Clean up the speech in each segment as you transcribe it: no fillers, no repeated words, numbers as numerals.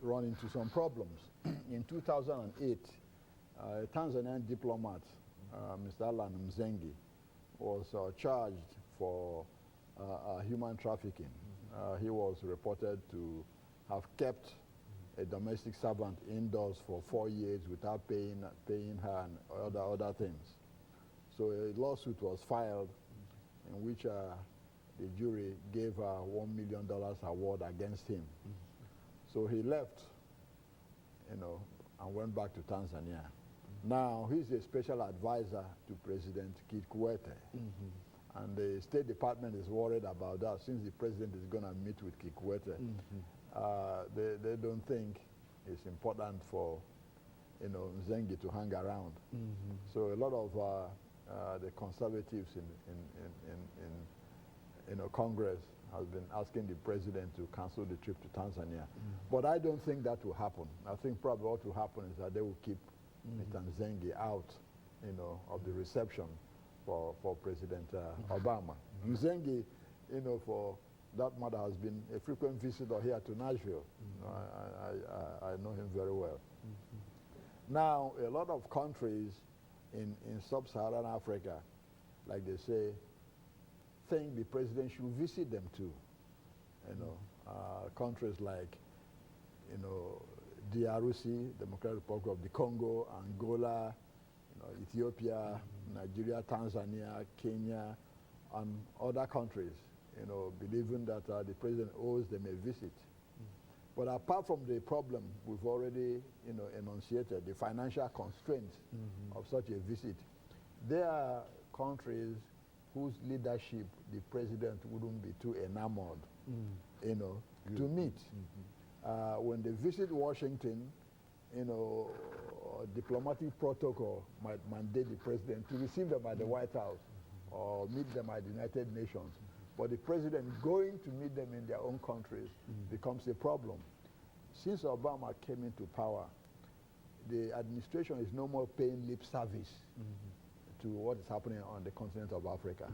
run into some problems. In 2008, a Tanzanian diplomat, Mr. LMadu2, was charged for human trafficking. He was reported to have kept a domestic servant indoors for 4 years without paying her and other things. So a lawsuit was filed in which the jury gave her $1 million award against him. So he left, and went back to Tanzania. Now he's a special advisor to President Kikwete. And the State Department is worried about that since the president is going to meet with Kikwete. They don't think it's important for Mzengi to hang around. So a lot of the conservatives in Congress has been asking the president to cancel the trip to Tanzania. But I don't think that will happen. I think probably what will happen is that they will keep Mr. Mzengi out of the reception for President Obama. Mzengi, for that matter, has been a frequent visitor here to Nashville. I know him very well. Now, a lot of countries in sub-Saharan Africa, like they say, think the president should visit them too. Countries like, DRC, Democratic Republic of the Congo, Angola, Ethiopia, Nigeria, Tanzania, Kenya, and other countries, believing that the president owes them a visit. But apart from the problem we've already, enunciated, the financial constraints of such a visit, there are countries whose leadership the president wouldn't be too enamored, to meet. When they visit Washington, diplomatic protocol might mandate the president to receive them at the White House or meet them at the United Nations. But the president going to meet them in their own countries becomes a problem. Since Obama came into power, the administration is no more paying lip service to what is happening on the continent of Africa.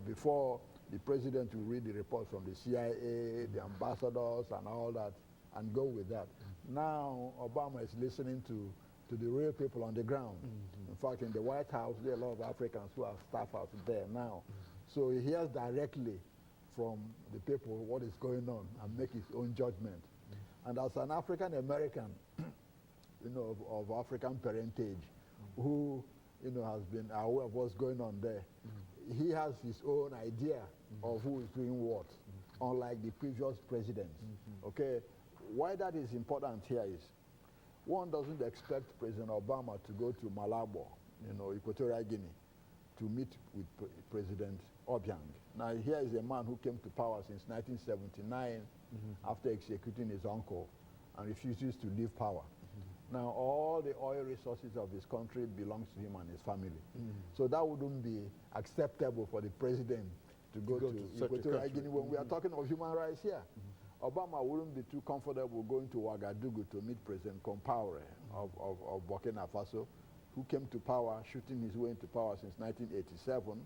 Before, the president will read the report from the CIA, the ambassadors and all that, and go with that. Now, Obama is listening to the real people on the ground. In fact, in the White House, there are a lot of Africans who have staff out there now. So he hears directly from the people what is going on and make his own judgment. And as an African American, of African parentage, who has been aware of what's going on there, he has his own idea of who is doing what, unlike the previous presidents. Okay, why that is important here is, one doesn't expect President Obama to go to Malabo, Equatorial Guinea, to meet with President Obiang. Now here is a man who came to power since 1979 after executing his uncle and refuses to leave power. Now all the oil resources of this country belongs to him and his family. So that wouldn't be acceptable for the president to go to Equatorial Guinea when we are talking of human rights here. Obama wouldn't be too comfortable going to Ouagadougou to meet President Compaoré of Burkina Faso, who came to power, shooting his way into power since 1987,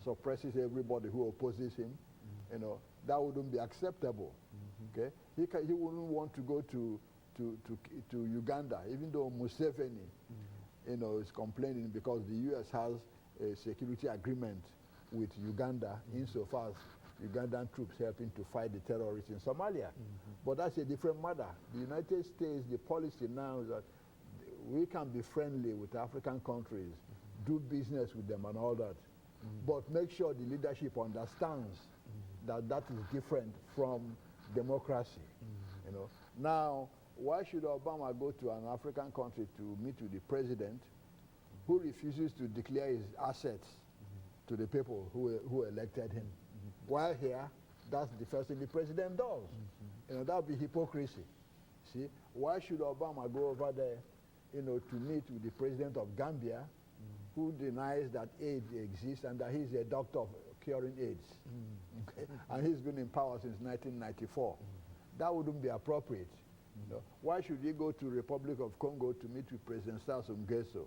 suppresses everybody who opposes him. That wouldn't be acceptable. Okay, he wouldn't want to go to Uganda, even though Museveni, is complaining because the U.S. has a security agreement with Uganda insofar as Ugandan troops helping to fight the terrorists in Somalia. But that's a different matter. The United States, the policy now is that we can be friendly with African countries, do business with them and all that, but make sure the leadership understands that that is different from democracy. Now, why should Obama go to an African country to meet with the president who refuses to declare his assets to the people who elected him? While here, that's the first thing the president does. That would be hypocrisy. See, why should Obama go over there, to meet with the president of Gambia, who denies that AIDS exists and that he's a doctor of curing AIDS? Okay? And he's been in power since 1994. That wouldn't be appropriate. Why should he go to Republic of Congo to meet with President Sassou Nguesso,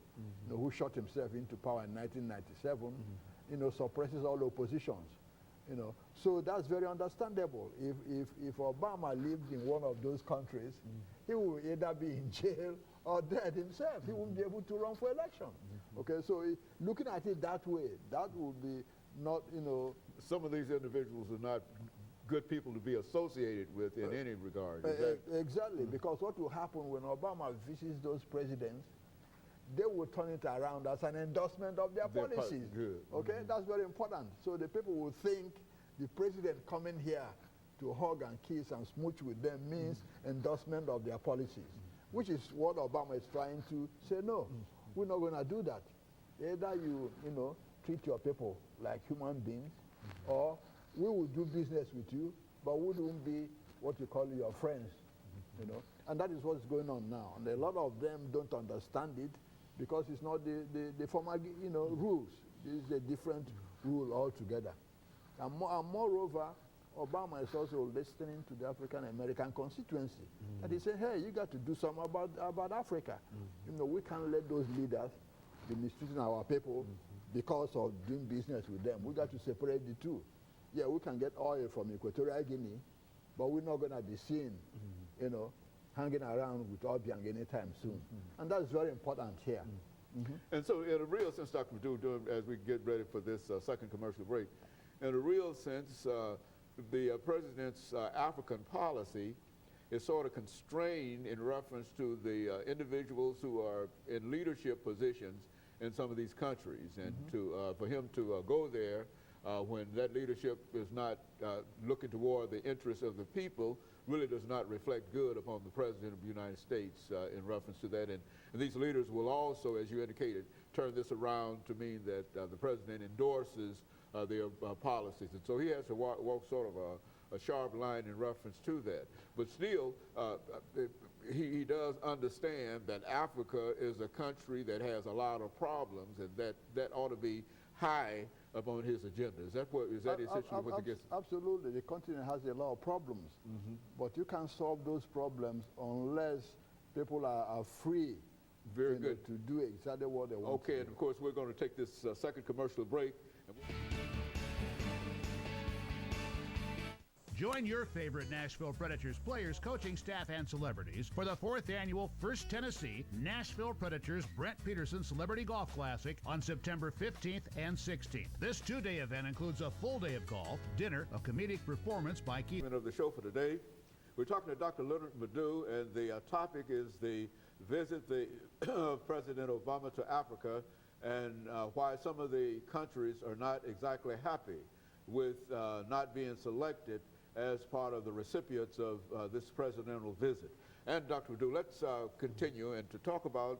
who shot himself into power in 1997, suppresses all oppositions? You know, so that's very understandable. If Obama lived in one of those countries, he will either be in jail or dead himself. He won't be able to run for election. Okay, so looking at it that way, that would be not, you know. Some of these individuals are not good people to be associated with in any regard. Exactly, because what will happen when Obama visits those presidents, they will turn it around as an endorsement of their policies. Good. Okay, that's very important. So the people will think the president coming here to hug and kiss and smooch with them means endorsement of their policies, which is what Obama is trying to say. No, we're not going to do that. Either you know, treat your people like human beings, or we will do business with you, but we won't be what you call your friends, you know. And that is what's going on now. And a lot of them don't understand it because it's not the former, you know, rules. This is a different rule altogether. And moreover, Obama is also listening to the African American constituency. That he said, hey, you got to do something about Africa. You know, we can't let those leaders be mistreating our people because of doing business with them. We got to separate the two. Yeah, we can get oil from Equatorial Guinea, but we're not going to be seen, you know, hanging around with Obiang anytime soon. And that's very important here. And so in a real sense, Dr. LMadu, as we get ready for this second commercial break, in a real sense, the president's African policy is sort of constrained in reference to the individuals who are in leadership positions in some of these countries. And for him to go there when that leadership is not looking toward the interests of the people really does not reflect good upon the President of the United States in reference to that. And these leaders will also, as you indicated, turn this around to mean that the President endorses their policies. And so he has to walk sort of a sharp line in reference to that. But still, he does understand that Africa is a country that has a lot of problems, and that ought to be high upon his agenda. Is that essentially what he gets? Absolutely. The continent has a lot of problems, but you can't solve those problems unless people are free Very good. to do exactly what they want. Okay, and of course we're going to take this second commercial break. Join your favorite Nashville Predators players, coaching staff, and celebrities for the 4th annual First Tennessee Nashville Predators Brent Peterson Celebrity Golf Classic on September 15th and 16th. This two-day event includes a full day of golf, dinner, a comedic performance by Keith. Of the show for today, we're talking to Dr. LMadu, and the topic is the visit of President Obama to Africa and why some of the countries are not exactly happy with not being selected as part of the recipients of this presidential visit. And Dr. LMadu, let's continue and to talk about